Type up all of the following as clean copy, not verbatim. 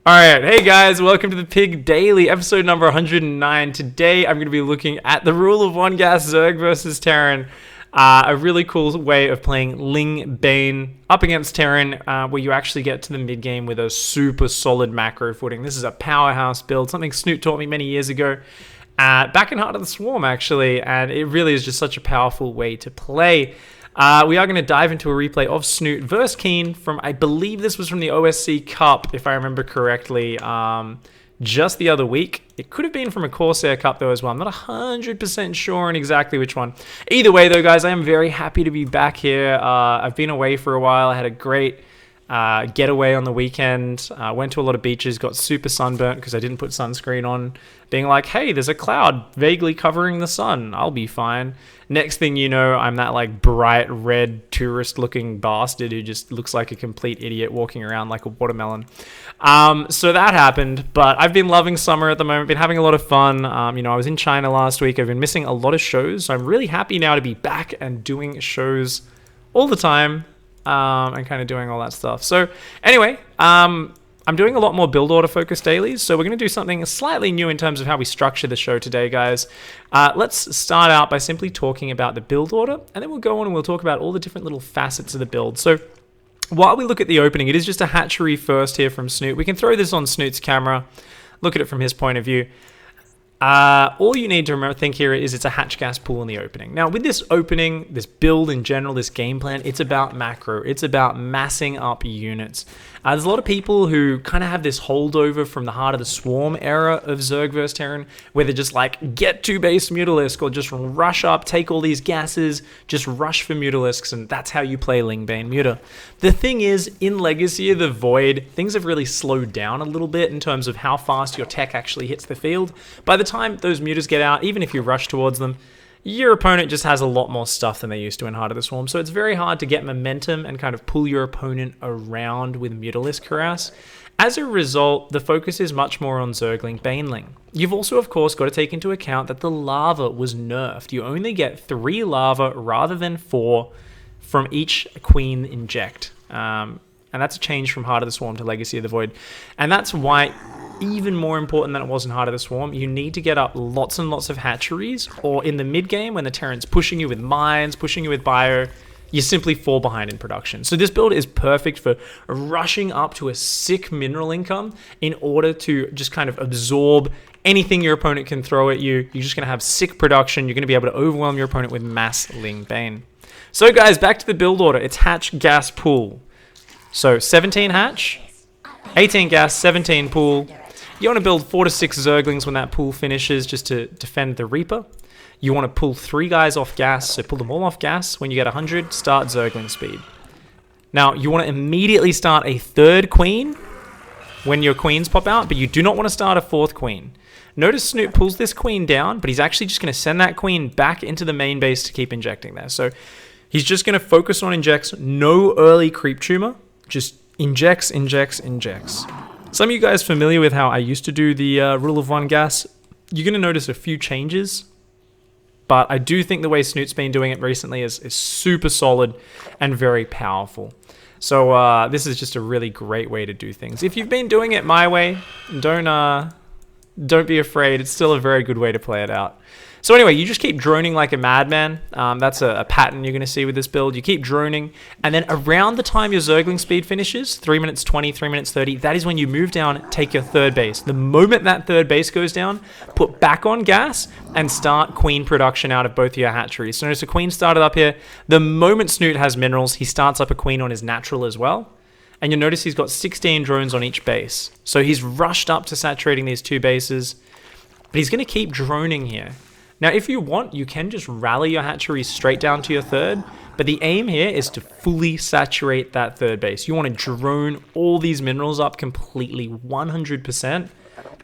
Alright, hey guys, welcome to the PiG Daily, episode number 109. Today I'm going to be looking at the rule of one gas Zerg versus Terran. A really cool way of playing Ling-bane up against Terran, where you actually get to the mid game with a super solid macro footing. This is a powerhouse build, something Snute taught me many years ago, back in Heart of the Swarm actually, and it really is just such a powerful way to play. We are going to dive into a replay of Snute versus Keen from, I believe this was from the OSC Cup, if I remember correctly, just the other week. It could have been from a Corsair Cup though as well. I'm not 100% sure on exactly which one. Either way though, guys, I am very happy to be back here. I've been away for a while. I had a great getaway on the weekend. Went to a lot of beaches, got super sunburnt because I didn't put sunscreen on, being like, hey, there's a cloud vaguely covering the sun, I'll be fine. Next thing you know, I'm that like bright red tourist looking bastard who just looks like a complete idiot walking around like a watermelon. So that happened, but I've been loving summer at the moment, been having a lot of fun. I was in China last week. I've been missing a lot of shows, so I'm really happy now to be back and doing shows all the time. And kind of doing all that stuff. So anyway, I'm doing a lot more build order focused dailies, so we're going to do something slightly new in terms of how we structure the show today, guys. Let's start out by simply talking about the build order, and then we'll go on and we'll talk about all the different little facets of the build. So while we look at the opening, it is just a hatchery first here from Snute. We can throw this on Snute's camera, look at it from his point of view. All you need to think here is it's a hatch gas pool in the opening. Now, with this opening, this build in general, this game plan, it's about macro. It's about massing up units. There's a lot of people who kind of have this holdover from the Heart of the Swarm era of Zerg vs Terran, where they're just like, get 2 base Mutalisk, or just rush up, take all these gases, just rush for Mutalisks, and that's how you play Ling-bane Muta. The thing is, in Legacy of the Void, things have really slowed down a little bit in terms of how fast your tech actually hits the field. By the time those mutas get out, even if you rush towards them, your opponent just has a lot more stuff than they used to in Heart of the Swarm, so it's very hard to get momentum and kind of pull your opponent around with Mutalisk harass. As a result, the focus is much more on Zergling Baneling. You've also, of course, got to take into account that the lava was nerfed. You only get 3 lava rather than 4 from each Queen inject. And that's a change from Heart of the Swarm to Legacy of the Void. And that's why, even more important than it was in Heart of the Swarm, you need to get up lots and lots of hatcheries, or in the mid game when the Terran's pushing you with mines, pushing you with bio, you simply fall behind in production. So this build is perfect for rushing up to a sick mineral income in order to just kind of absorb anything your opponent can throw at you. You're just going to have sick production. You're going to be able to overwhelm your opponent with mass Ling-bane. So guys, back to the build order. It's hatch, gas, pool. So 17 hatch, 18 gas, 17 pool. You want to build 4 to 6 Zerglings when that pool finishes just to defend the Reaper. You want to pull 3 guys off gas, so pull them all off gas. When you get 100, start Zergling speed. Now, you want to immediately start a 3rd queen when your queens pop out, but you do not want to start a 4th queen. Notice Snute pulls this queen down, but he's actually just going to send that queen back into the main base to keep injecting there. So he's just going to focus on injects, no early creep tumor, just injects, injects, injects. Some of you guys familiar with how I used to do the rule of one gas, you're going to notice a few changes, but I do think the way Snute's been doing it recently is super solid and very powerful. So this is just a really great way to do things. If you've been doing it my way, don't be afraid. It's still a very good way to play it out. So anyway, you just keep droning like a madman. That's a pattern you're going to see with this build. You keep droning, and then around the time your Zergling speed finishes, 3 minutes 20, 3 minutes 30, that is when you move down, take your 3rd base. The moment that 3rd base goes down, put back on gas and start queen production out of both of your hatcheries. So notice a queen started up here. The moment Snute has minerals, he starts up a queen on his natural as well. And you'll notice he's got 16 drones on each base. So he's rushed up to saturating these 2 bases, but he's going to keep droning here. Now, if you want, you can just rally your hatcheries straight down to your 3rd, but the aim here is to fully saturate that 3rd base. You want to drone all these minerals up completely, 100%,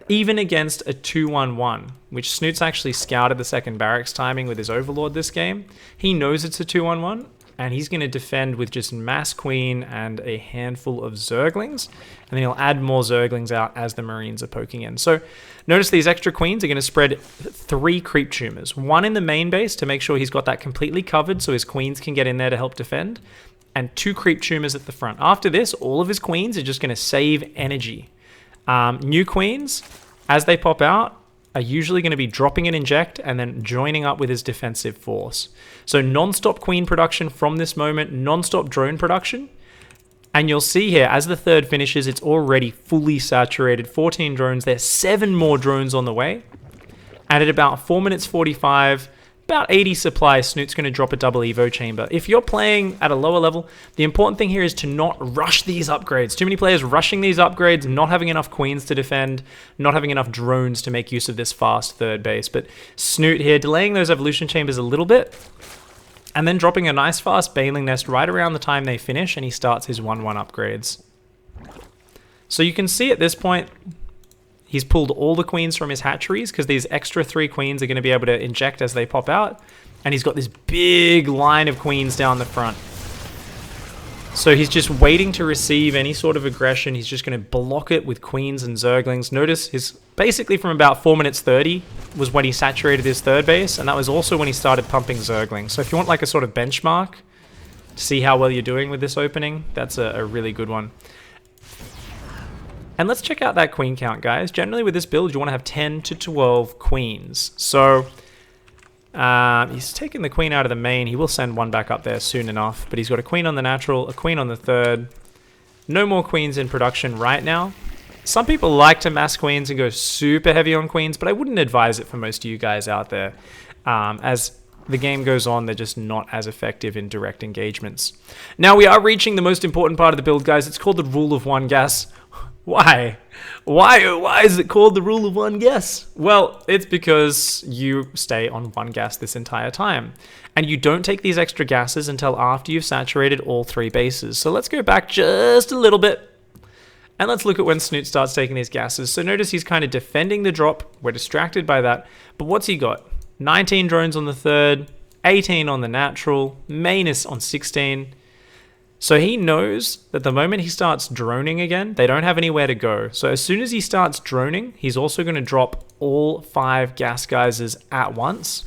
even against a 2-1-1, which Snute's actually scouted the 2nd barracks timing with his Overlord this game. He knows it's a 2-1-1, and he's going to defend with just mass queen and a handful of Zerglings, and then he'll add more Zerglings out as the Marines are poking in. So notice these extra queens are going to spread 3 creep tumors. 1 in the main base to make sure he's got that completely covered so his queens can get in there to help defend, and 2 creep tumors at the front. After this, all of his queens are just going to save energy. New queens, as they pop out, are usually going to be dropping an inject and then joining up with his defensive force. So non-stop queen production from this moment, non-stop drone production. And you'll see here, as the third finishes, it's already fully saturated. 14 drones, there's 7 more drones on the way. And at about 4 minutes 45, about 80 supply, Snoot's going to drop a double Evo chamber. If you're playing at a lower level, the important thing here is to not rush these upgrades. Too many players rushing these upgrades, not having enough queens to defend, not having enough drones to make use of this fast third base. But Snute here, delaying those evolution chambers a little bit, and then dropping a nice fast baneling nest right around the time they finish, and he starts his 1-1 upgrades. So you can see at this point, he's pulled all the queens from his hatcheries because these extra 3 queens are going to be able to inject as they pop out. And he's got this big line of queens down the front. So he's just waiting to receive any sort of aggression. He's just going to block it with queens and zerglings. Notice his basically from about 4 minutes 30 was when he saturated his third base. And that was also when he started pumping zerglings. So if you want like a sort of benchmark to see how well you're doing with this opening, that's a really good one. And let's check out that queen count, guys. Generally with this build, you want to have 10 to 12 queens. So he's taking the queen out of the main. He will send one back up there soon enough. But he's got a queen on the natural, a queen on the third. No more queens in production right now. Some people like to mass queens and go super heavy on queens, but I wouldn't advise it for most of you guys out there. As the game goes on, they're just not as effective in direct engagements. Now we are reaching the most important part of the build, guys. It's called the rule of 1 gas. Why? Why is it called the rule of 1 gas? Well, it's because you stay on 1 gas this entire time. And you don't take these extra gases until after you've saturated all 3 bases. So let's go back just a little bit. And let's look at when Snute starts taking these gases. So notice he's kind of defending the drop. We're distracted by that. But what's he got? 19 drones on the third, 18 on the natural, main is on 16. So he knows that the moment he starts droning again, they don't have anywhere to go. So as soon as he starts droning, he's also going to drop all 5 gas geysers at once.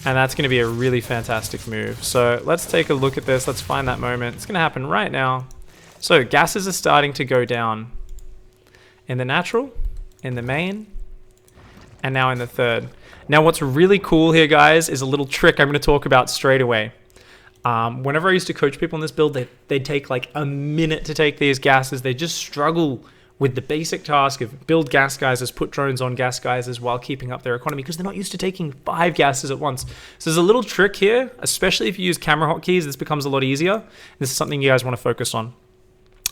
And that's going to be a really fantastic move. So let's take a look at this. Let's find that moment. It's going to happen right now. So gases are starting to go down in the natural, in the main, and now in the third. Now what's really cool here, guys, is a little trick I'm going to talk about straight away. Whenever I used to coach people in this build, they'd take like a minute to take these gases. They just struggle with the basic task of build gas geysers, put drones on gas geysers while keeping up their economy because they're not used to taking 5 gases at once. So there's a little trick here, especially if you use camera hotkeys, this becomes a lot easier. This is something you guys want to focus on.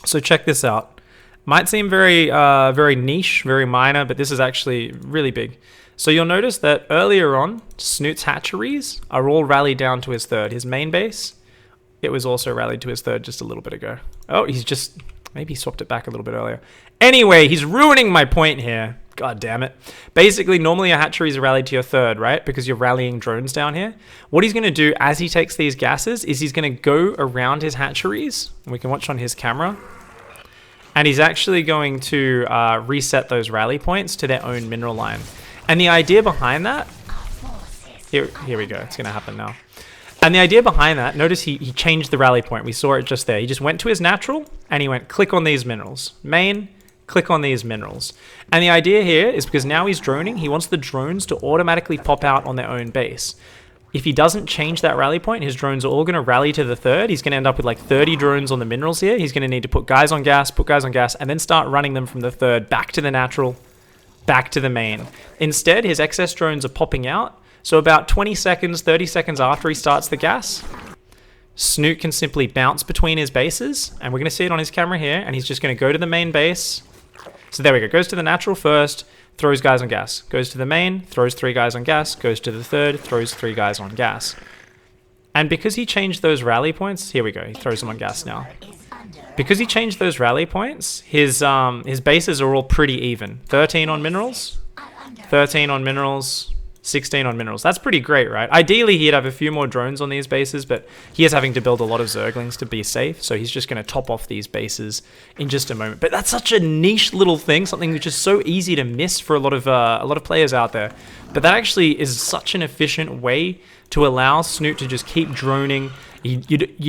So check this out. Might seem very niche, very minor, but this is actually really big. So you'll notice that earlier on, Snoot's hatcheries are all rallied down to his third. His main base, it was also rallied to his third just a little bit ago. Oh, maybe he swapped it back a little bit earlier. Anyway, he's ruining my point here. God damn it. Basically, normally your hatcheries are rallied to your third, right? Because you're rallying drones down here. What he's going to do as he takes these gases is he's going to go around his hatcheries. And we can watch on his camera. And he's actually going to reset those rally points to their own mineral line. And the idea behind that, here we go, it's going to happen now. And the idea behind that, notice he changed the rally point. We saw it just there. He just went to his natural and he went click on these minerals. Main, click on these minerals. And the idea here is because now he's droning, he wants the drones to automatically pop out on their own base. If he doesn't change that rally point, his drones are all going to rally to the third. He's going to end up with like 30 drones on the minerals here. He's going to need to put guys on gas, and then start running them from the third back to the natural, back to the main. Instead, his excess drones are popping out. So about 20 seconds, 30 seconds after he starts the gas, Snute can simply bounce between his bases, and we're going to see it on his camera here, and he's just going to go to the main base. So there we go. Goes to the natural first, throws guys on gas. Goes to the main, throws 3 guys on gas. Goes to the third, throws 3 guys on gas. And because he changed those rally points, here we go. He throws them on gas now. Because he changed those rally points, his bases are all pretty even. 13 on minerals, 13 on minerals, 16 on minerals. That's pretty great, right? Ideally, he'd have a few more drones on these bases, but he is having to build a lot of Zerglings to be safe, so he's just going to top off these bases in just a moment. But that's such a niche little thing, something which is so easy to miss for a lot of players out there. But that actually is such an efficient way to allow Snute to just keep droning. He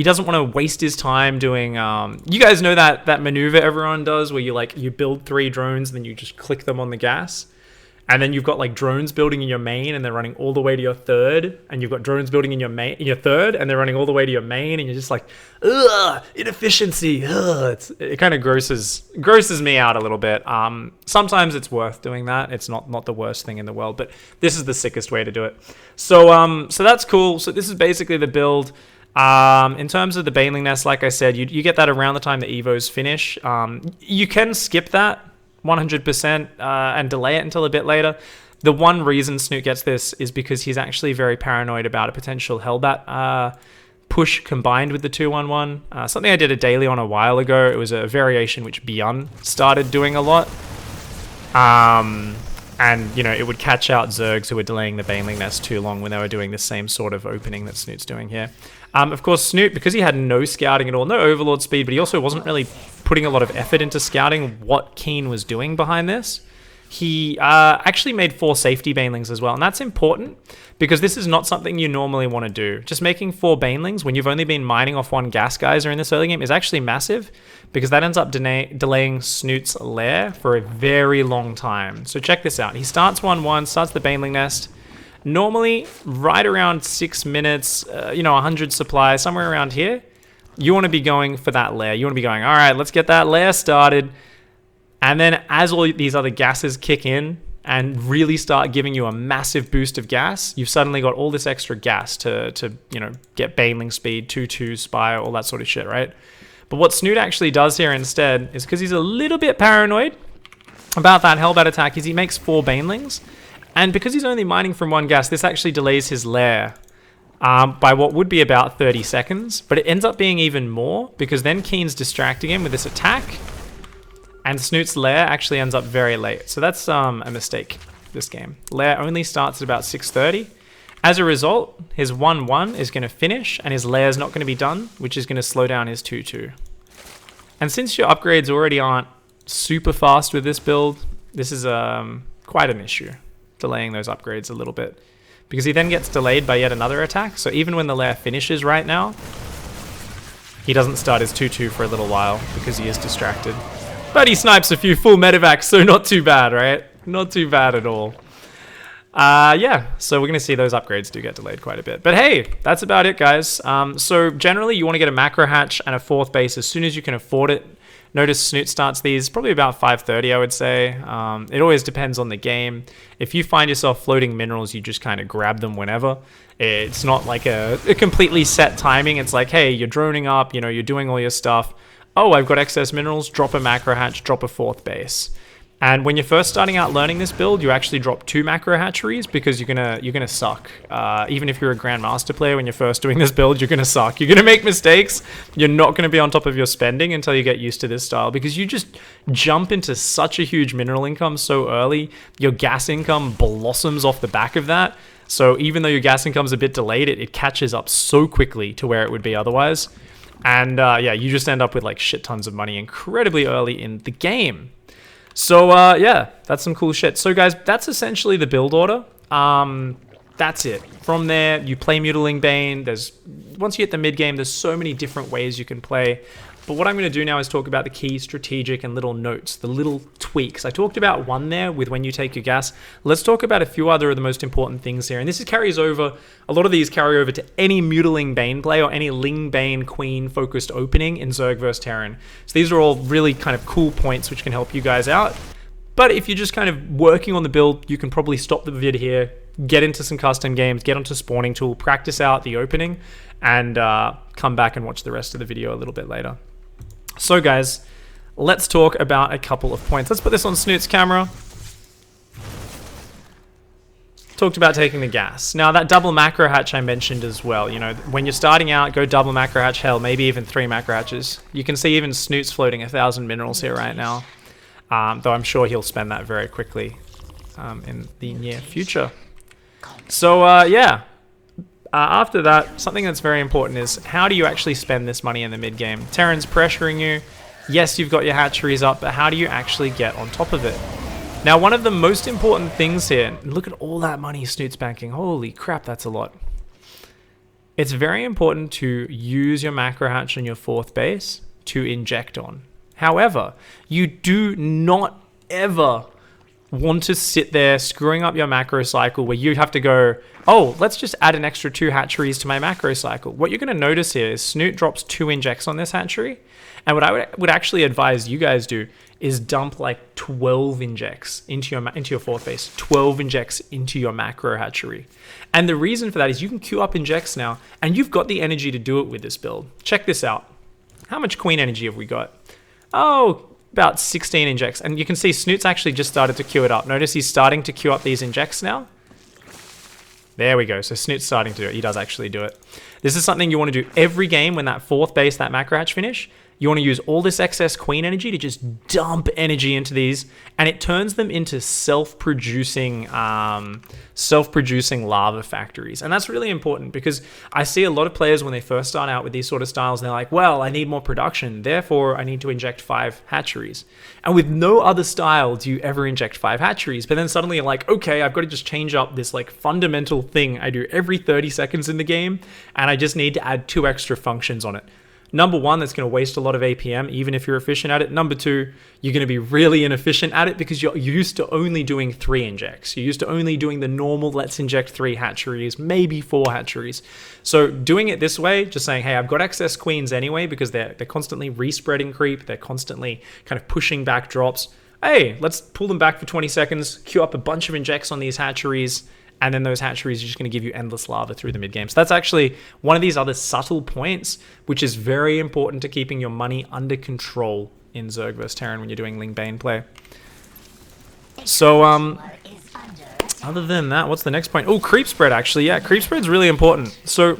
doesn't want to waste his time doing... you guys know that maneuver everyone does where you build 3 drones and then you just click them on the gas? And then you've got like drones building in your main and they're running all the way to your third. And you've got drones building in your third and they're running all the way to your main. And you're just like, ugh, inefficiency. Ugh. It kind of grosses me out a little bit. Sometimes it's worth doing that. It's not the worst thing in the world, but this is the sickest way to do it. So that's cool. So this is basically the build. In terms of the Baneling Nest, like I said, you get that around the time the Evos finish. You can skip that 100% and delay it until a bit later. The one reason Snute gets this is because he's actually very paranoid about a potential Hellbat push combined with the 2-1-1. Something I did a daily on a while ago. It was a variation which Beyond started doing a lot. And, you know, it would catch out Zergs who were delaying the Baneling Nest too long when they were doing the same sort of opening that Snute's doing here. Of course, Snute, because he had no scouting at all, no Overlord speed, but he also wasn't really putting a lot of effort into scouting what Keen was doing behind this. He actually made 4 safety Banelings as well, and that's important because this is not something you normally want to do. Just making 4 Banelings when you've only been mining off 1 gas geyser in this early game is actually massive because that ends up delaying Snute's lair for a very long time. So check this out. He starts 1-1, starts the Baneling Nest. Normally, right around 6 minutes, 100 supply, somewhere around here, you want to be going for that lair. You want to be going, all right, let's get that lair started. And then as all these other gases kick in and really start giving you a massive boost of gas, you've suddenly got all this extra gas to get Baneling speed, 2-2, Spire, all that sort of shit, right? But what Snute actually does here instead is because he's a little bit paranoid about that Hellbat attack is he makes 4 Banelings. And because he's only mining from 1 gas, this actually delays his lair by what would be about 30 seconds. But it ends up being even more because then Keen's distracting him with this attack. And Snute's lair actually ends up very late. So that's a mistake this game. Lair only starts at about 6:30. As a result, his 1-1 is going to finish and his lair is not going to be done, which is going to slow down his 2-2. And since your upgrades already aren't super fast with this build, this is quite an issue. Delaying those upgrades a little bit because he then gets delayed by yet another attack. So even when the lair finishes right now, he doesn't start his 2-2 for a little while because he is distracted. But he snipes a few full medevacs, so not too bad, right? Not too bad at all. Yeah, so we're going to see those upgrades do get delayed quite a bit. But hey, that's about it, guys. So generally, you want to get a macro hatch and a 4th base as soon as you can afford it. Notice Snute starts these probably about 5:30, I would say. It always depends on the game. If you find yourself floating minerals, you just kind of grab them whenever. It's not like a completely set timing. It's like, hey, you're droning up, you're doing all your stuff. Oh, I've got excess minerals, drop a macro hatch, drop a 4th base. And when you're first starting out learning this build, you actually drop 2 macro hatcheries because you're gonna suck. Even if you're a grandmaster player, when you're first doing this build, you're gonna suck. You're gonna make mistakes. You're not gonna be on top of your spending until you get used to this style because you just jump into such a huge mineral income so early. Your gas income blossoms off the back of that. So even though your gas income's a bit delayed, it catches up so quickly to where it would be otherwise. And yeah, you just end up with like shit tons of money incredibly early in the game. So yeah, that's some cool shit. So guys, that's essentially the build order. That's it. From there, you play Ling-bane. Once you hit the mid game, there's so many different ways you can play. But what I'm going to do now is talk about the key strategic and little notes, the little tweaks. I talked about one there with when you take your gas. Let's talk about a few other of the most important things here. And this carries over, a lot of these carry over to any Ling-bane play or any Ling-bane queen focused opening in Zerg vs Terran. So these are all really kind of cool points which can help you guys out. But if you're just kind of working on the build, you can probably stop the vid here, get into some custom games, get onto Spawning Tool, practice out the opening, and come back and watch the rest of the video a little bit later. So guys, let's talk about a couple of points. Let's put this on Snute's camera. Talked about taking the gas. Now that double macro hatch I mentioned as well, when you're starting out, go double macro hatch, hell, maybe even 3 macro hatches. You can see even Snute's floating 1,000 minerals here right now, though I'm sure he'll spend that very quickly in the near future. So, yeah. After that, something that's very important is how do you actually spend this money in the mid game? Terran's pressuring you. Yes, you've got your hatcheries up, but how do you actually get on top of it? Now, one of the most important things here, look at all that money Snoot's banking. Holy crap, that's a lot. It's very important to use your macro hatch on your 4th base to inject on. However, you do not ever want to sit there screwing up your macro cycle where you have to go, oh, let's just add an extra 2 hatcheries to my macro cycle. What you're going to notice here is Snute drops 2 injects on this hatchery. And what I would actually advise you guys do is dump like 12 injects into your 4th base, 12 injects into your macro hatchery. And the reason for that is you can queue up injects now, and you've got the energy to do it with this build. Check this out. How much queen energy have we got? Oh, about 16 injects. And you can see Snoot's actually just started to queue it up. Notice he's starting to queue up these injects now. There we go. So Snoot's starting to do it. He does actually do it. This is something you want to do every game when that 4th base, that macro hatch finish. You want to use all this excess queen energy to just dump energy into these, and it turns them into self-producing lava factories. And that's really important because I see a lot of players when they first start out with these sort of styles, and they're like, well, I need more production, therefore I need to inject 5 hatcheries. And with no other style do you ever inject 5 hatcheries, but then suddenly you're like, okay, I've got to just change up this like fundamental thing I do every 30 seconds in the game, and I just need to add 2 extra functions on it. Number 1, that's going to waste a lot of APM, even if you're efficient at it. Number 2, you're going to be really inefficient at it because you're used to only doing 3 injects. You're used to only doing the normal, let's inject 3 hatcheries, maybe 4 hatcheries. So doing it this way, just saying, hey, I've got excess queens anyway because they're constantly respreading creep. They're constantly kind of pushing back drops. Hey, let's pull them back for 20 seconds, queue up a bunch of injects on these hatcheries, and then those hatcheries are just going to give you endless lava through the mid game. So that's actually one of these other subtle points, which is very important to keeping your money under control in Zerg vs Terran when you're doing Ling-bane play. So, other than that, what's the next point? Oh, creep spread, actually. Yeah, creep spread's really important. So,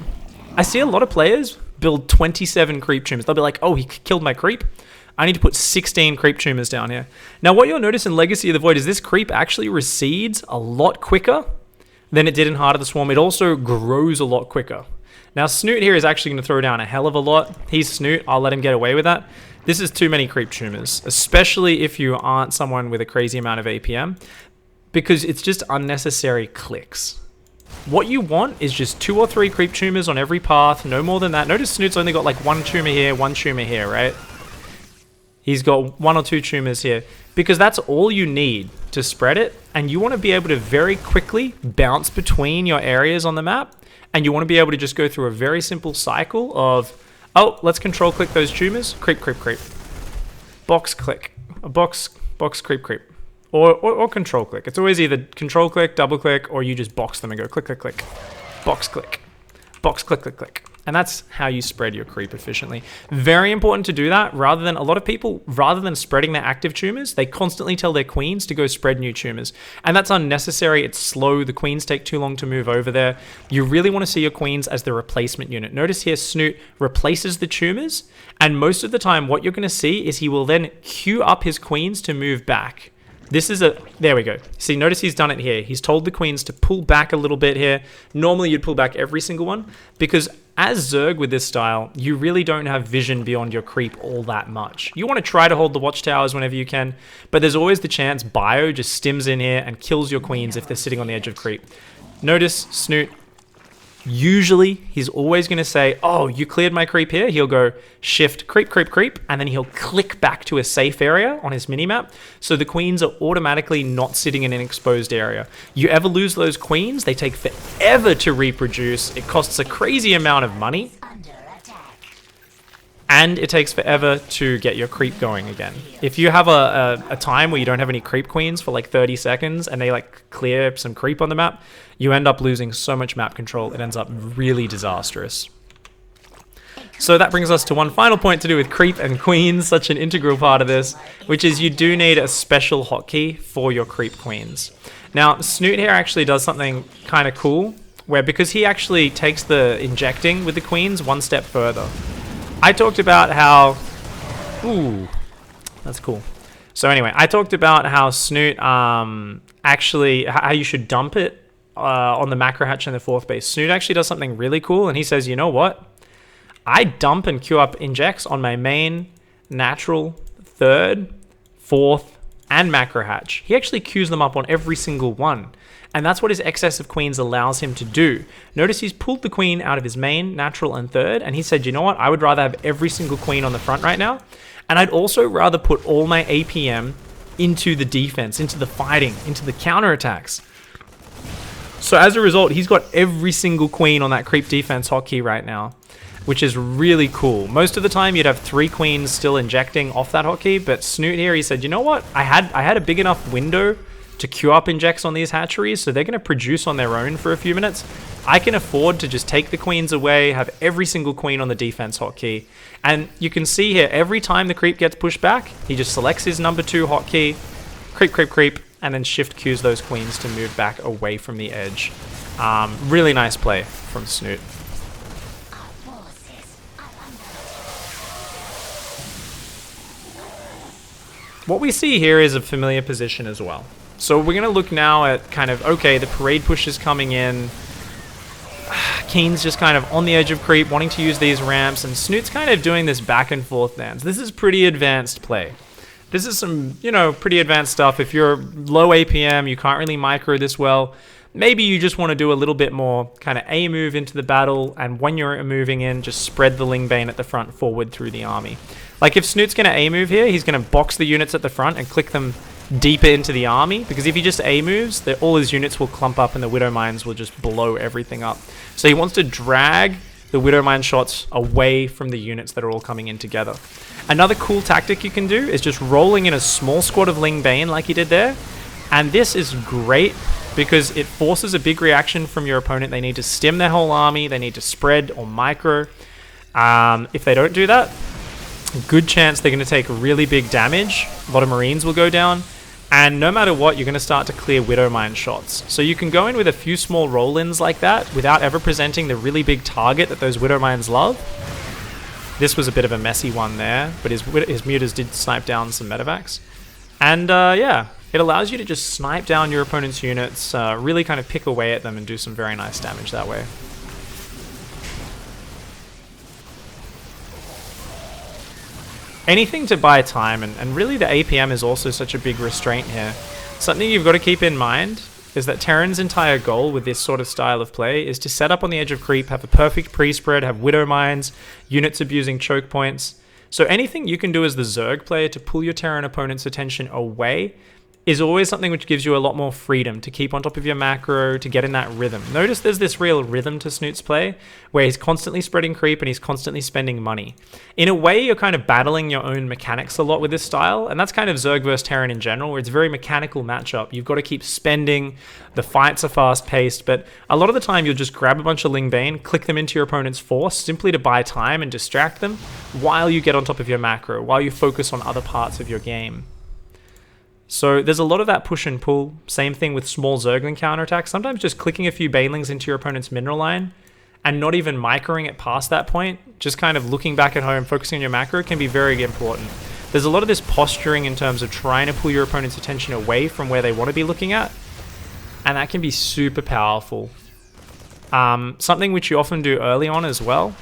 I see a lot of players build 27 creep tumors. They'll be like, oh, he killed my creep. I need to put 16 creep tumors down here. Now, what you'll notice in Legacy of the Void is this creep actually recedes a lot quicker than it did in Heart of the Swarm. It also grows a lot quicker. Now, Snute here is actually going to throw down a hell of a lot. He's Snute. I'll let him get away with that. This is too many creep tumors, especially if you aren't someone with a crazy amount of APM, because it's just unnecessary clicks. What you want is just 2 or 3 creep tumors on every path, no more than that. Notice Snoot's only got like 1 tumor here, 1 tumor here, right? He's got 1 or 2 tumors here, because that's all you need to spread it, and you want to be able to very quickly bounce between your areas on the map, and you want to be able to just go through a very simple cycle of, oh, let's control click those tumors, creep, creep, creep, box click, box, creep, creep, or control click. It's always either control click, double click, or you just box them and go click, click, click, box click, click, click, click. And that's how you spread your creep efficiently. Very important to do that. Rather than a lot of people, rather than spreading their active tumors, they constantly tell their queens to go spread new tumors. And that's unnecessary. It's slow. The queens take too long to move over there. You really want to see your queens as the replacement unit. Notice here, Snute replaces the tumors. And most of the time, what you're going to see is he will then queue up his queens to move back. This is there we go. See, notice he's done it here. He's told the queens to pull back a little bit here. Normally you'd pull back every single one, because as Zerg with this style, you really don't have vision beyond your creep all that much. You want to try to hold the watchtowers whenever you can, but there's always the chance Bio just stims in here and kills your queens if they're sitting on the edge of creep. Notice Snute, usually he's always going to say, oh, you cleared my creep here. He'll go shift creep, creep, creep, and then he'll click back to a safe area on his minimap. So the queens are automatically not sitting in an exposed area. You ever lose those queens, they take forever to reproduce. It costs a crazy amount of money. And it takes forever to get your creep going again. If you have a time where you don't have any creep queens for like 30 seconds and they like clear some creep on the map, you end up losing so much map control, it ends up really disastrous. So that brings us to one final point to do with creep and queens, such an integral part of this, which is you do need a special hotkey for your creep queens. Now, Snute here actually does something kind of cool, where because he actually takes the injecting with the queens one step further. I talked about how... Ooh, that's cool. So anyway, I talked about how Snute, actually, how you should dump it on the macro hatch in the 4th base, Snute actually does something really cool, and he says, you know what? I dump and queue up injects on my main, natural, 3rd, 4th, and macro hatch. He actually queues them up on every single one. And that's what his excess of queens allows him to do. Notice he's pulled the queen out of his main, natural, and 3rd, and he said, you know what? I would rather have every single queen on the front right now. And I'd also rather put all my APM into the defense, into the fighting, into the counterattacks. So as a result, he's got every single queen on that creep defense hotkey right now, which is really cool. Most of the time, you'd have 3 queens still injecting off that hotkey, but Snute here, he said, you know what? I had a big enough window to queue up injects on these hatcheries, so they're going to produce on their own for a few minutes. I can afford to just take the queens away, have every single queen on the defense hotkey. And you can see here, every time the creep gets pushed back, he just selects his number 2 hotkey, creep, creep, creep, and then shift queues those queens to move back away from the edge. Really nice play from Snute. What we see here is a familiar position as well. So we're going to look now at kind of, okay, the parade push is coming in. Keen's just kind of on the edge of creep, wanting to use these ramps, and Snute's kind of doing this back and forth dance. This is pretty advanced play. This is some, you know, pretty advanced stuff. If you're low APM, you can't really micro this well. Maybe you just want to do a little bit more kind of A move into the battle, and when you're moving in, just spread the Ling-bane at the front forward through the army. Like if Snute's going to A move here, he's going to box the units at the front and click them deeper into the army, because if he just A moves, all his units will clump up and the Widow Mines will just blow everything up. So he wants to drag the Widow Mine shots away from the units that are all coming in together. Another cool tactic you can do is just rolling in a small squad of Ling-bane like he did there. And this is great because it forces a big reaction from your opponent. They need to stem their whole army. They need to spread or micro. If they don't do that, good chance they're going to take really big damage. A lot of Marines will go down. And no matter what, you're going to start to clear Widow Mine shots. So you can go in with a few small roll-ins like that without ever presenting the really big target that those Widow Mines love. This was a bit of a messy one there, but his mutas did snipe down some medevacs. And yeah, it allows you to just snipe down your opponent's units, really kind of pick away at them and do some very nice damage that way. Anything to buy time, and really the APM is also such a big restraint here. Something you've got to keep in mind is that Terran's entire goal with this sort of style of play is to set up on the edge of creep, have a perfect pre-spread, have Widow Mines, units abusing choke points. So anything you can do as the Zerg player to pull your Terran opponent's attention away is always something which gives you a lot more freedom to keep on top of your macro, to get in that rhythm. Notice there's this real rhythm to Snute's play, where he's constantly spreading creep and he's constantly spending money. In a way, you're kind of battling your own mechanics a lot with this style, and that's kind of Zerg versus Terran in general, where it's a very mechanical matchup. You've got to keep spending, the fights are fast-paced, but a lot of the time you'll just grab a bunch of Ling-bane, click them into your opponent's force, simply to buy time and distract them, while you get on top of your macro, while you focus on other parts of your game. So there's a lot of that push and pull. Same thing with small Zergling counterattacks. Sometimes just clicking a few Banelings into your opponent's mineral line and not even microing it past that point, just kind of looking back at home, focusing on your macro can be very important. There's a lot of this posturing in terms of trying to pull your opponent's attention away from where they want to be looking at, and that can be super powerful. Something which you often do early on as well.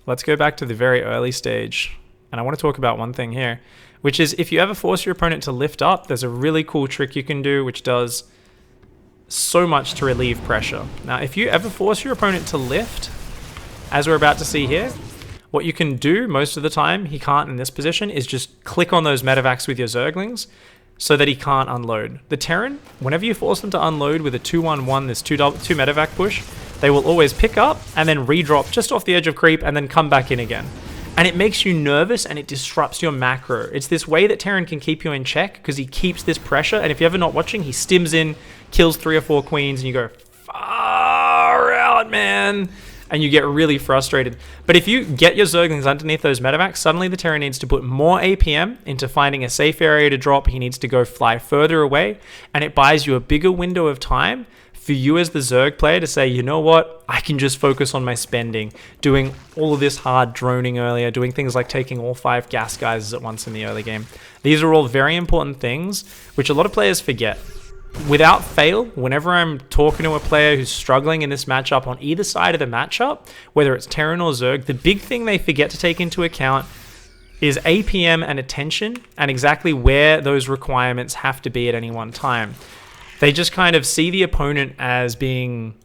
Let's go back to the very early stage, and I want to talk about one thing here, which is if you ever force your opponent to lift up, there's a really cool trick you can do which does so much to relieve pressure. Now, if you ever force your opponent to lift, as we're about to see here, what you can do most of the time, he can't in this position, is just click on those medevacs with your Zerglings so that he can't unload. The Terran, whenever you force them to unload with a 2-1-1, this 2 medevac push, they will always pick up and then redrop just off the edge of creep and then come back in again. And it makes you nervous and it disrupts your macro. It's this way that Terran can keep you in check because he keeps this pressure. And if you're ever not watching, he stims in, kills 3 or 4 queens, and you go, far out, man. And you get really frustrated. But if you get your Zerglings underneath those medevacs, suddenly the Terran needs to put more APM into finding a safe area to drop. He needs to go fly further away. And it buys you a bigger window of time for you as the Zerg player to say, you know what, I can just focus on my spending, doing all of this hard droning earlier, doing things like taking all 5 gas guys at once in the early game. These are all very important things, which a lot of players forget. without fail, whenever I'm talking to a player who's struggling in this matchup on either side of the matchup, whether it's Terran or Zerg, the big thing they forget to take into account is APM and attention, and exactly where those requirements have to be at any one time. They just kind of see the opponent as being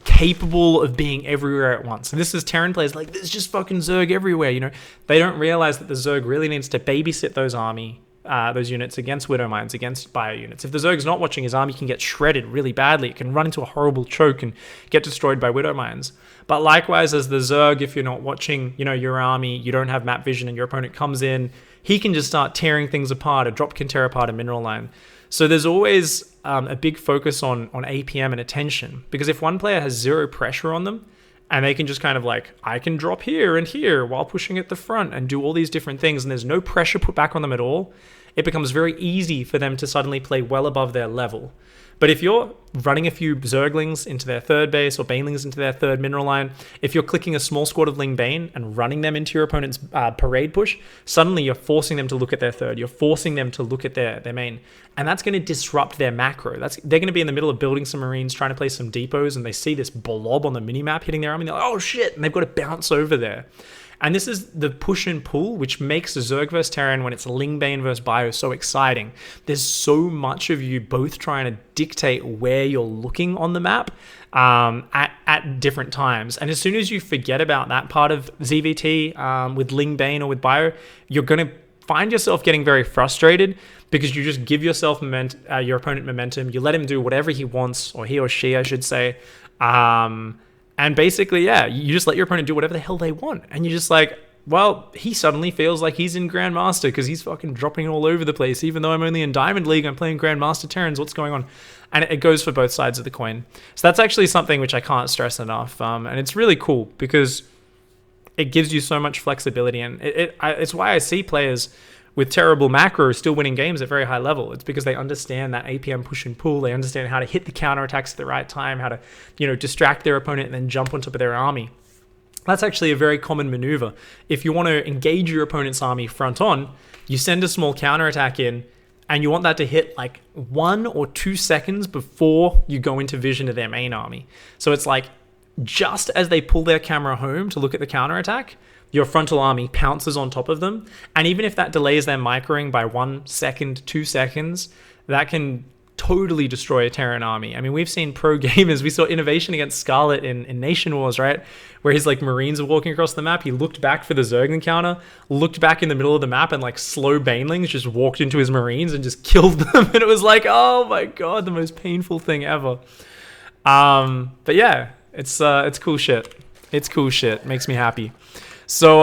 capable of being everywhere at once. And this is Terran players like, there's just fucking Zerg everywhere, you know? They don't realize that the Zerg really needs to babysit those units against Widow Mines, against bio units. If the Zerg's not watching, his army can get shredded really badly. It can run into a horrible choke and get destroyed by Widow Mines. But likewise, as the Zerg, if you're not watching, you know, your army, you don't have map vision, and your opponent comes in, he can just start tearing things apart. A drop can tear apart a mineral line. So there's always a big focus on APM and attention, because if one player has zero pressure on them, and they can just kind of like, I can drop here and here while pushing at the front and do all these different things, and there's no pressure put back on them at all, it becomes very easy for them to suddenly play well above their level. But if you're running a few Zerglings into their third base or Banelings into their third mineral line, if you're clicking a small squad of Ling-bane and running them into your opponent's parade push, suddenly you're forcing them to look at their third. You're forcing them to look at their main. And that's going to disrupt their macro. They're going to be in the middle of building some Marines, trying to place some depots, and they see this blob on the minimap hitting their army, and they're like, oh shit, and they've got to bounce over there. And this is the push and pull, which makes Zerg vs Terran when it's Ling-bane versus Bio so exciting. There's so much of you both trying to dictate where you're looking on the map at different times. And as soon as you forget about that part of ZvT with Ling-bane or with Bio, you're going to find yourself getting very frustrated, because you just give yourself your opponent momentum. You let him do whatever he wants, or he or she, I should say. And basically, yeah, you just let your opponent do whatever the hell they want. And you're just like, well, he suddenly feels like he's in Grandmaster because he's fucking dropping all over the place. Even though I'm only in Diamond League, I'm playing Grandmaster Terrans. What's going on? And it goes for both sides of the coin. So that's actually something which I can't stress enough. And it's really cool because it gives you so much flexibility. And it's why I see players with terrible macro still winning games at very high level. It's because they understand that APM push and pull. They understand how to hit the counterattacks at the right time, how to, you know, distract their opponent and then jump on top of their army. That's actually a very common maneuver. If you want to engage your opponent's army front on, you send a small counterattack in, and you want that to hit like 1 or 2 seconds before you go into vision of their main army. So it's like just as they pull their camera home to look at the counterattack, your frontal army pounces on top of them. And even if that delays their microing by 1 second, 2 seconds, that can totally destroy a Terran army. I mean, we've seen pro gamers. We saw innovation against Scarlet in Nation Wars, right? Where his like Marines are walking across the map. He looked back for the Zerg encounter, looked back in the middle of the map, and like slow Banelings just walked into his Marines and just killed them. And it was like, oh my God, the most painful thing ever. But yeah, it's cool shit. It's cool shit. Makes me happy. So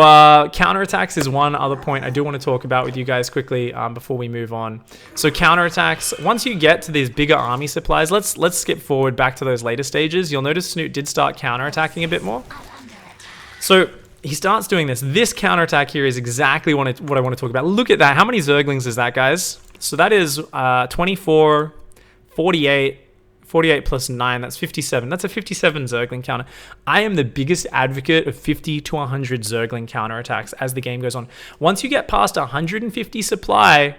counterattacks is one other point I do want to talk about with you guys quickly before we move on. So counterattacks, once you get to these bigger army supplies, let's skip forward back to those later stages. You'll notice Snute did start counterattacking a bit more. So he starts doing this. This counterattack here is exactly what I want to talk about. Look at that. How many Zerglings is that, guys? So that is 24, 48, 48 plus 9, that's 57. That's a 57 Zergling counter. I am the biggest advocate of 50 to 100 Zergling counterattacks as the game goes on. Once you get past 150 supply,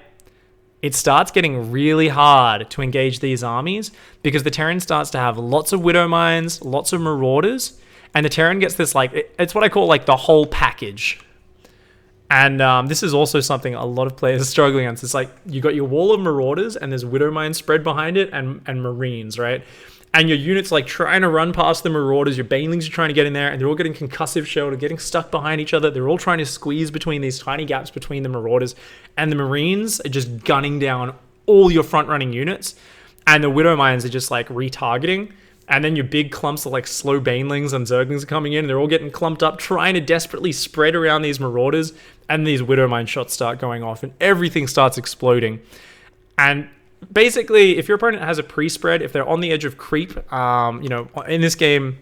it starts getting really hard to engage these armies because the Terran starts to have lots of Widow Mines, lots of Marauders, and the Terran gets this, like, it's what I call like the whole package. And this is also something a lot of players are struggling against. It's like you got your wall of Marauders and there's Widow Mines spread behind it and Marines, right? And your unit's like trying to run past the Marauders. Your Banelings are trying to get in there and they're all getting concussive shelled and getting stuck behind each other. They're all trying to squeeze between these tiny gaps between the Marauders. And the Marines are just gunning down all your front-running units. And the Widow Mines are just like retargeting. And then your big clumps of like slow Banelings and Zerglings are coming in. They're all getting clumped up, trying to desperately spread around these Marauders. And these Widow Mine shots start going off and everything starts exploding. And basically, if your opponent has a pre-spread, if they're on the edge of creep, you know, in this game,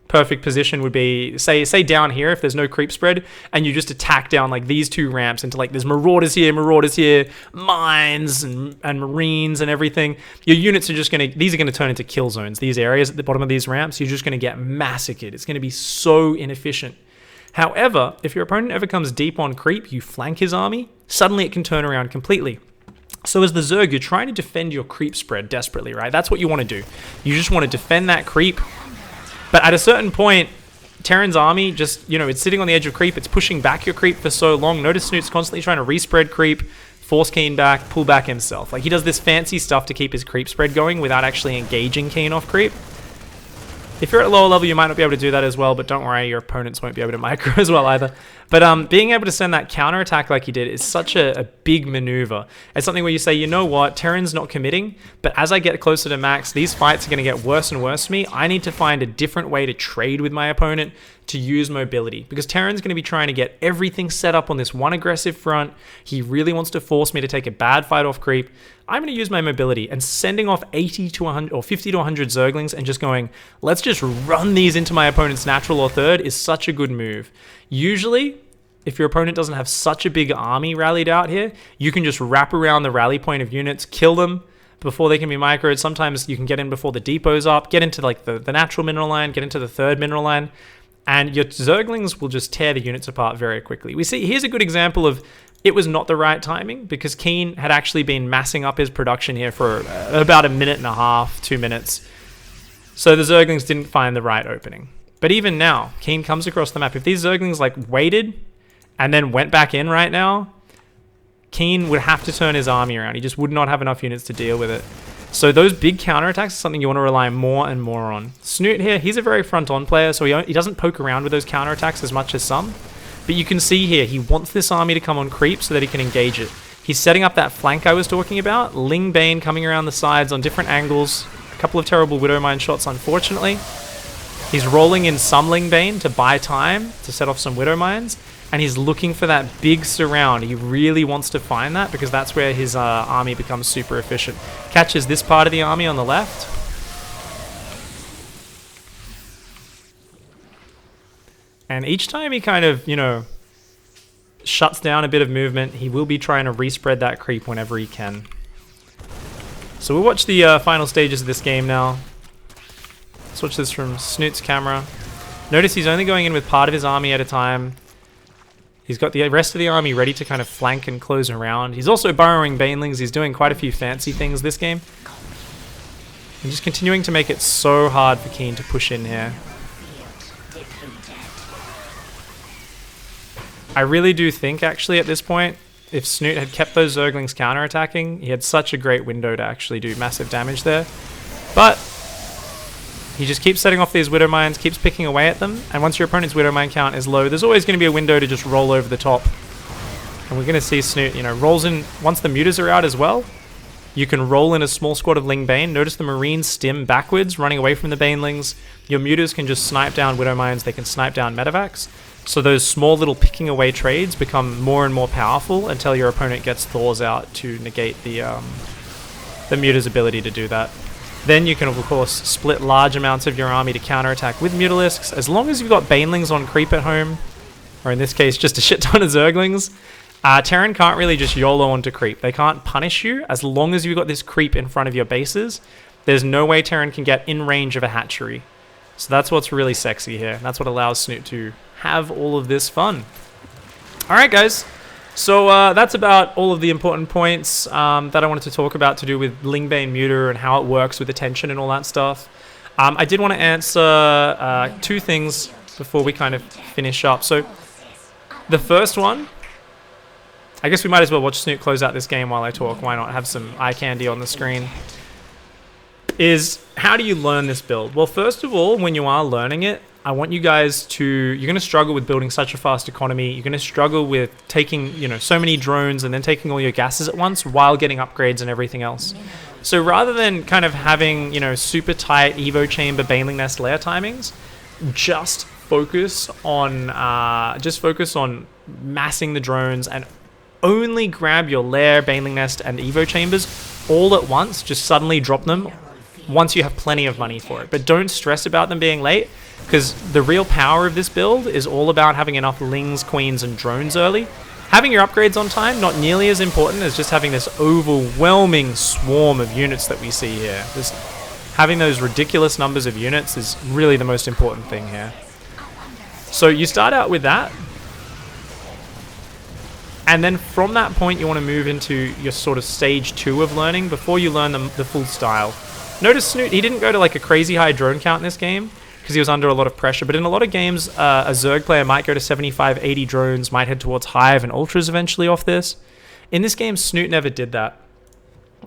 perfect position would be, say down here, if there's no creep spread, and you just attack down like these two ramps into like there's Marauders here, Mines and Marines and everything. Your units are just these are gonna turn into kill zones. These areas at the bottom of these ramps, you're just gonna get massacred. It's gonna be so inefficient. However, if your opponent ever comes deep on creep, you flank his army, suddenly it can turn around completely. So as the Zerg, you're trying to defend your creep spread desperately, right? That's what you want to do. You just want to defend that creep. But at a certain point, Terran's army just, it's sitting on the edge of creep. It's pushing back your creep for so long. Notice Snoot's constantly trying to respread creep, force Keen back, pull back himself. Like, he does this fancy stuff to keep his creep spread going without actually engaging Keen off creep. If you're at a lower level, you might not be able to do that as well, but don't worry, your opponents won't be able to micro as well either. But being able to send that counter attack like he did is such a big maneuver. It's something where you say, you know what, Terran's not committing, but as I get closer to max, these fights are going to get worse and worse for me. I need to find a different way to trade with my opponent to use mobility, because Terran's going to be trying to get everything set up on this one aggressive front. He really wants to force me to take a bad fight off creep. I'm going to use my mobility, and sending off 80 to 100 or 50 to 100 Zerglings and just going, let's just run these into my opponent's natural or third is such a good move. Usually, if your opponent doesn't have such a big army rallied out here, you can just wrap around the rally point of units, kill them before they can be microed. Sometimes you can get in before the depot's up, get into like the natural mineral line, get into the third mineral line, and your Zerglings will just tear the units apart very quickly. We see, here's a good example of it was not the right timing, because Keen had actually been massing up his production here for about a minute and a half, 2 minutes. So the Zerglings didn't find the right opening. But even now, Keen comes across the map. If these Zerglings like waited and then went back in right now, Keen would have to turn his army around. He just would not have enough units to deal with it. So those big counterattacks is something you want to rely more and more on. Snute here, he's a very front-on player, so he doesn't poke around with those counterattacks as much as some. But you can see here, he wants this army to come on creep so that he can engage it. He's setting up that flank I was talking about. Ling-bane coming around the sides on different angles. A couple of terrible Widowmine shots, unfortunately. He's rolling in some Ling-bane to buy time to set off some Widowmines. And he's looking for that big surround. He really wants to find that, because that's where his army becomes super efficient. Catches this part of the army on the left. And each time he kind of, shuts down a bit of movement, he will be trying to respread that creep whenever he can. So we'll watch the final stages of this game now. Let's watch this from Snoot's camera. Notice he's only going in with part of his army at a time. He's got the rest of the army ready to kind of flank and close around. He's also burrowing banelings. He's doing quite a few fancy things this game. And just continuing to make it so hard for Keen to push in here. I really do think, actually, at this point, if Snute had kept those Zerglings counterattacking, he had such a great window to actually do massive damage there. But he just keeps setting off these Widow Mines, keeps picking away at them, and once your opponent's Widow Mine count is low, there's always going to be a window to just roll over the top. And we're going to see Snute, rolls in, once the mutas are out as well, you can roll in a small squad of Ling-bane. Notice the Marines stim backwards, running away from the Banelings. Your mutas can just snipe down Widow Mines, they can snipe down Medivacs. So those small little picking away trades become more and more powerful until your opponent gets Thors out to negate the muta's ability to do that. Then you can, of course, split large amounts of your army to counterattack with Mutalisks. As long as you've got Banelings on creep at home, or in this case, just a shit ton of Zerglings, Terran can't really just YOLO onto creep. They can't punish you as long as you've got this creep in front of your bases. There's no way Terran can get in range of a hatchery. So that's what's really sexy here. That's what allows Snute to have all of this fun. Alright guys, so that's about all of the important points that I wanted to talk about to do with Ling-bane Muta and how it works with attention and all that stuff. I did want to answer two things before we kind of finish up. So the first one, I guess we might as well watch Snute close out this game while I talk. Why not have some eye candy on the screen? Is how do you learn this build? Well, first of all, when you are learning it, I want you guys to, you're going to struggle with building such a fast economy. You're going to struggle with taking, so many drones and then taking all your gases at once while getting upgrades and everything else. So rather than kind of having, super tight Evo chamber Baneling Nest layer timings, just focus on massing the drones and only grab your lair, Baneling Nest, and Evo chambers all at once. Just suddenly drop them once you have plenty of money for it. But don't stress about them being late, because the real power of this build is all about having enough Lings, Queens, and drones early. Having your upgrades on time, not nearly as important as just having this overwhelming swarm of units that we see here. Just having those ridiculous numbers of units is really the most important thing here. So you start out with that. And then from that point, you want to move into your sort of stage 2 of learning before you learn the full style. Notice Snute, he didn't go to like a crazy high drone count in this game because he was under a lot of pressure. But in a lot of games, a Zerg player might go to 75, 80 drones, might head towards Hive and Ultras eventually off this. In this game, Snute never did that.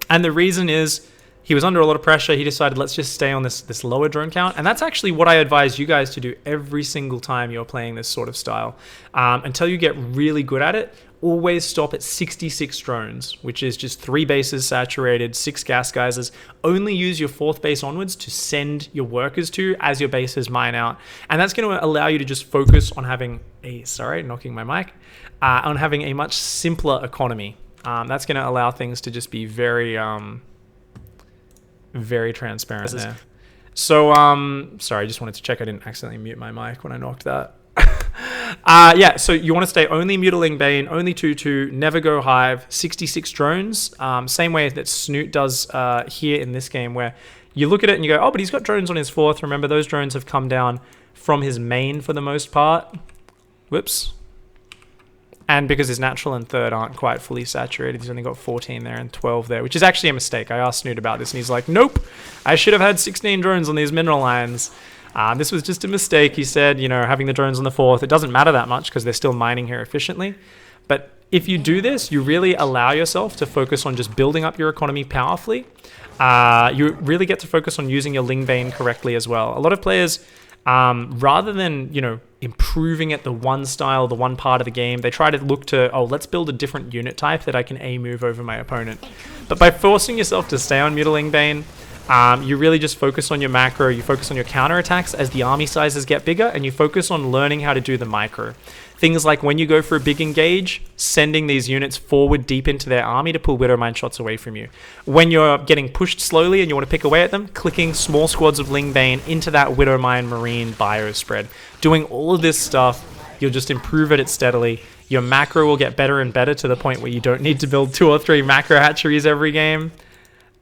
And the reason is he was under a lot of pressure. He decided, let's just stay on this lower drone count. And that's actually what I advise you guys to do every single time you're playing this sort of style. Until you get really good at it, always stop at 66 drones, which is just 3 bases saturated, 6 gas geysers. Only use your 4th base onwards to send your workers to as your bases mine out. And that's going to allow you to just focus on having knocking my mic, on having a much simpler economy. That's going to allow things to just be very, very transparent there. So, sorry, I just wanted to check I didn't accidentally mute my mic when I knocked that. Yeah, so you want to stay only Ling-bane, only 2-2, never go Hive, 66 drones. Same way that Snute does here in this game, where you look at it and you go, oh, but he's got drones on his 4th. Remember, those drones have come down from his main for the most part. Whoops. And because his natural and 3rd aren't quite fully saturated, he's only got 14 there and 12 there, which is actually a mistake. I asked Snute about this, and he's like, nope, I should have had 16 drones on these mineral lines. This was just a mistake. He said, you know, having the drones on the 4th, it doesn't matter that much because they're still mining here efficiently. But if you do this, you really allow yourself to focus on just building up your economy powerfully. You really get to focus on using your Ling-bane correctly as well. A lot of players, rather than, you know, improving at the one style, the one part of the game, they try to look to, oh, let's build a different unit type that I can A-move over my opponent. But by forcing yourself to stay on Ling-bane, you really just focus on your macro, you focus on your counterattacks as the army sizes get bigger, and you focus on learning how to do the micro. Things like when you go for a big engage, sending these units forward deep into their army to pull Widowmine shots away from you. When you're getting pushed slowly and you want to pick away at them, clicking small squads of Ling-bane into that Widowmine Marine bio spread. Doing all of this stuff, you'll just improve at it steadily. Your macro will get better and better to the point where you don't need to build 2 or 3 macro hatcheries every game.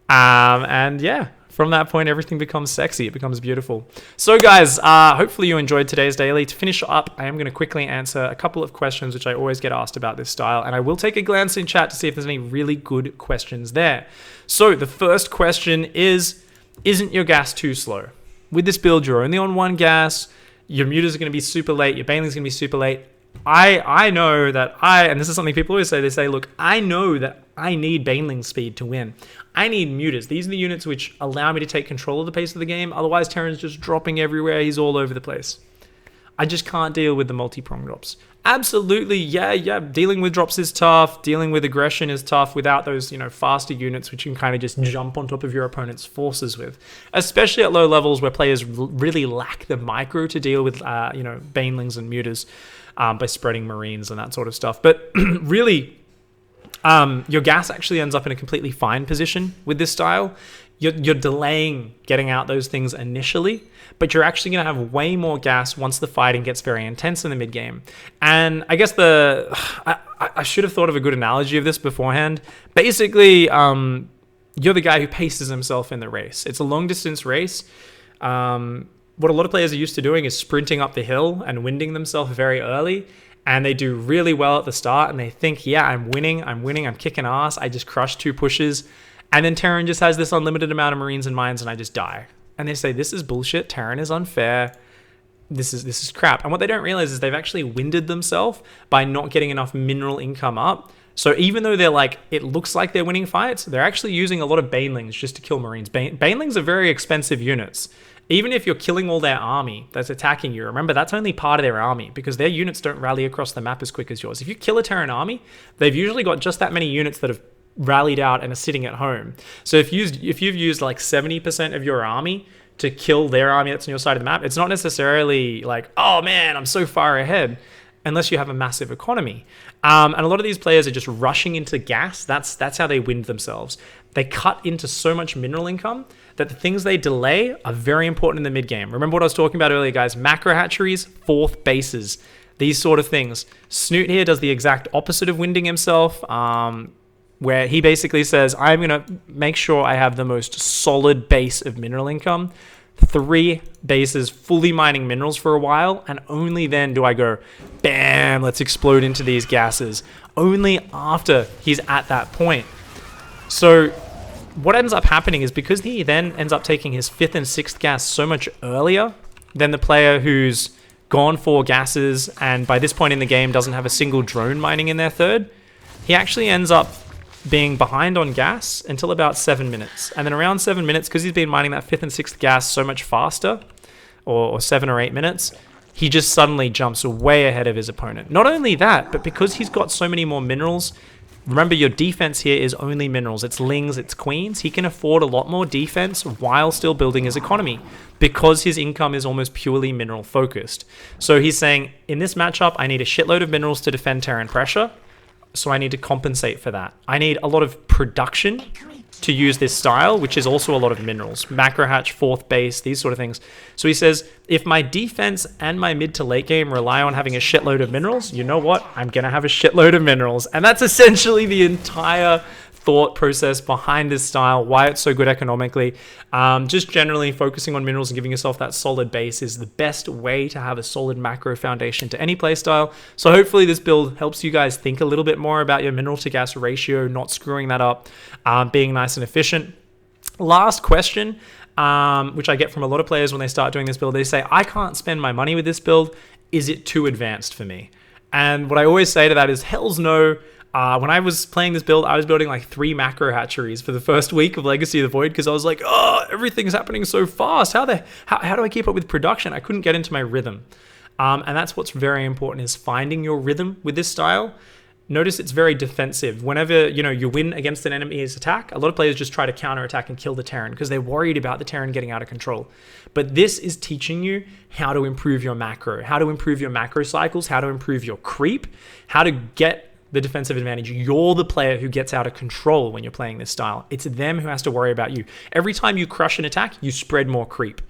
And yeah, from that point, everything becomes sexy. It becomes beautiful. So guys, hopefully you enjoyed today's daily. To finish up, I am going to quickly answer a couple of questions which I always get asked about this style. And I will take a glance in chat to see if there's any really good questions there. So the first question is, isn't your gas too slow? With this build, you're only on 1 gas. Your mutas are going to be super late. Your baneling's going to be super late. I know that and this is something people always say, they say, look, I know that I need baneling speed to win. I need mutas. These are the units which allow me to take control of the pace of the game. Otherwise, Terran's just dropping everywhere. He's all over the place. I just can't deal with the multi-prong drops. Absolutely, yeah, dealing with drops is tough. Dealing with aggression is tough without those, you know, faster units which you can kind of just jump on top of your opponent's forces with. Especially at low levels where players really lack the micro to deal with, you know, banelings and mutas by spreading marines and that sort of stuff. But really, your gas actually ends up in a completely fine position with this style. You're delaying getting out those things initially, but you're actually going to have way more gas once the fighting gets very intense in the mid game. And I guess I should have thought of a good analogy of this beforehand. Basically, you're the guy who paces himself in the race. It's a long distance race. What a lot of players are used to doing is sprinting up the hill and winding themselves very early. And they do really well at the start, and they think, yeah, I'm winning, I'm kicking ass, I just crushed 2 pushes. And then Terran just has this unlimited amount of marines and mines, and I just die. And they say, this is bullshit, Terran is unfair, this is crap. And what they don't realize is they've actually winded themselves by not getting enough mineral income up. So even though they're like, it looks like they're winning fights, they're actually using a lot of banelings just to kill marines. Banelings are very expensive units. Even if you're killing all their army that's attacking you, remember, that's only part of their army because their units don't rally across the map as quick as yours. If you kill a Terran army, they've usually got just that many units that have rallied out and are sitting at home. So if you've used like 70% of your army to kill their army that's on your side of the map, it's not necessarily like, oh man, I'm so far ahead, unless you have a massive economy. And a lot of these players are just rushing into gas. That's how they wind themselves. They cut into so much mineral income that the things they delay are very important in the mid game. Remember what I was talking about earlier, guys? Macro hatcheries, 4th bases, these sort of things. Snute here does the exact opposite of winding himself, where he basically says, I'm going to make sure I have the most solid base of mineral income 3 bases fully mining minerals for a while, and only then do I go, bam, let's explode into these gases. Only after he's at that point. So what ends up happening is because he then ends up taking his 5th and 6th gas so much earlier than the player who's gone 4 gases and by this point in the game doesn't have a single drone mining in their 3rd, he actually ends up being behind on gas until about 7 minutes. And then around 7 minutes, because he's been mining that 5th and 6th gas so much faster, or 7 or 8 minutes, he just suddenly jumps way ahead of his opponent. Not only that, but because he's got so many more minerals, remember your defense here is only minerals. It's lings, it's queens. He can afford a lot more defense while still building his economy because his income is almost purely mineral focused. So he's saying, in this matchup, I need a shitload of minerals to defend Terran pressure. So I need to compensate for that. I need a lot of production to use this style, which is also a lot of minerals. Macro hatch, 4th base, these sort of things. So he says, if my defense and my mid to late game rely on having a shitload of minerals, you know what? I'm going to have a shitload of minerals. And that's essentially the entire thought process behind this style, why it's so good economically. Just generally focusing on minerals and giving yourself that solid base is the best way to have a solid macro foundation to any playstyle. So hopefully this build helps you guys think a little bit more about your mineral to gas ratio, not screwing that up, being nice and efficient. Last question, which I get from a lot of players when they start doing this build, they say, I can't spend my money with this build. Is it too advanced for me? And what I always say to that is, hell's no. When I was playing this build, I was building like 3 macro hatcheries for the first week of Legacy of the Void because I was like, oh, everything's happening so fast. How do I keep up with production? I couldn't get into my rhythm. And that's what's very important, is finding your rhythm with this style. Notice it's very defensive. Whenever you win against an enemy's attack, a lot of players just try to counterattack and kill the Terran because they're worried about the Terran getting out of control. But this is teaching you how to improve your macro, how to improve your macro cycles, how to improve your creep, how to get the defensive advantage. You're the player who gets out of control when you're playing this style. It's them who has to worry about you. Every time you crush an attack, you spread more creep.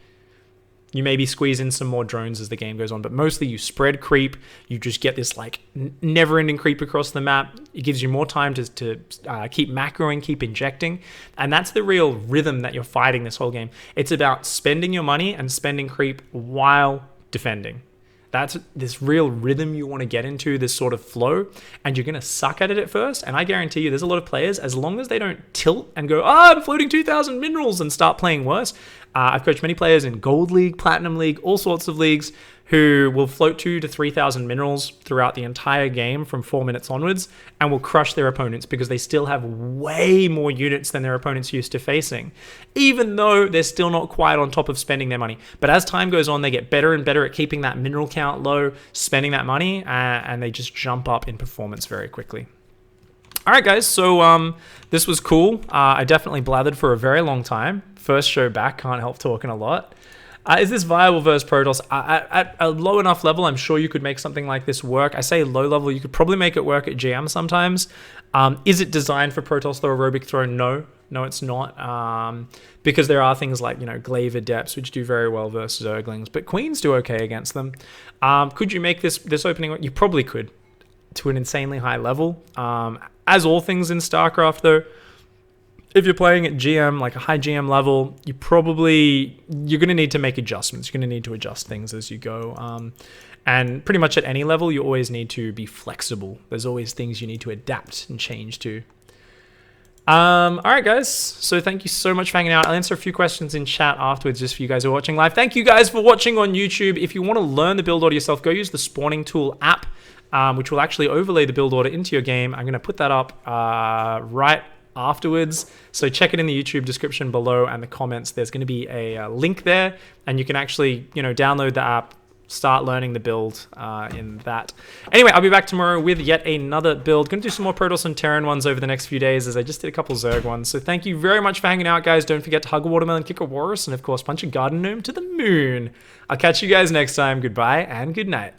You maybe squeeze in some more drones as the game goes on, but mostly you spread creep. You just get this like never-ending creep across the map. It gives you more time to keep macroing, keep injecting, and that's the real rhythm that you're fighting this whole game. It's about spending your money and spending creep while defending. That's this real rhythm you want to get into, this sort of flow, and you're going to suck at it at first. And I guarantee you there's a lot of players, as long as they don't tilt and go, I'm floating 2,000 minerals and start playing worse. I've coached many players in Gold League, Platinum League, all sorts of leagues who will float 2,000 to 3,000 minerals throughout the entire game from 4 minutes onwards and will crush their opponents because they still have way more units than their opponents used to facing, even though they're still not quite on top of spending their money. But as time goes on, they get better and better at keeping that mineral count low, spending that money, and they just jump up in performance very quickly. All right, guys, so this was cool. I definitely blathered for a very long time. First show back, can't help talking a lot. Is this viable versus Protoss? At a low enough level, I'm sure you could make something like this work. I say low level, you could probably make it work at GM sometimes. Is it designed for Protoss, the aerobic throw? No, it's not. Because there are things like, Glaive Adepts, which do very well versus Zerglings, but Queens do okay against them. Could you make this opening work? You probably could, to an insanely high level. As all things in StarCraft, though, if you're playing at GM, like a high GM level, you're going to need to make adjustments. You're going to need to adjust things as you go. And pretty much at any level, you always need to be flexible. There's always things you need to adapt and change to. All right, guys. So thank you so much for hanging out. I'll answer a few questions in chat afterwards just for you guys who are watching live. Thank you guys for watching on YouTube. If you want to learn the build order yourself, go use the Spawning Tool app, which will actually overlay the build order into your game. I'm going to put that up right afterwards, so check it in the YouTube description below and the comments. There's going to be a link there, and you can actually download the app, start learning the build in that. Anyway, I'll be back tomorrow with yet another build. Going to do some more Protoss and Terran ones over the next few days, as I just did a couple Zerg ones. So thank you very much for hanging out, guys. Don't forget to hug a watermelon, kick a walrus, and of course punch a garden gnome to the moon. I'll catch you guys next time. Goodbye and good night.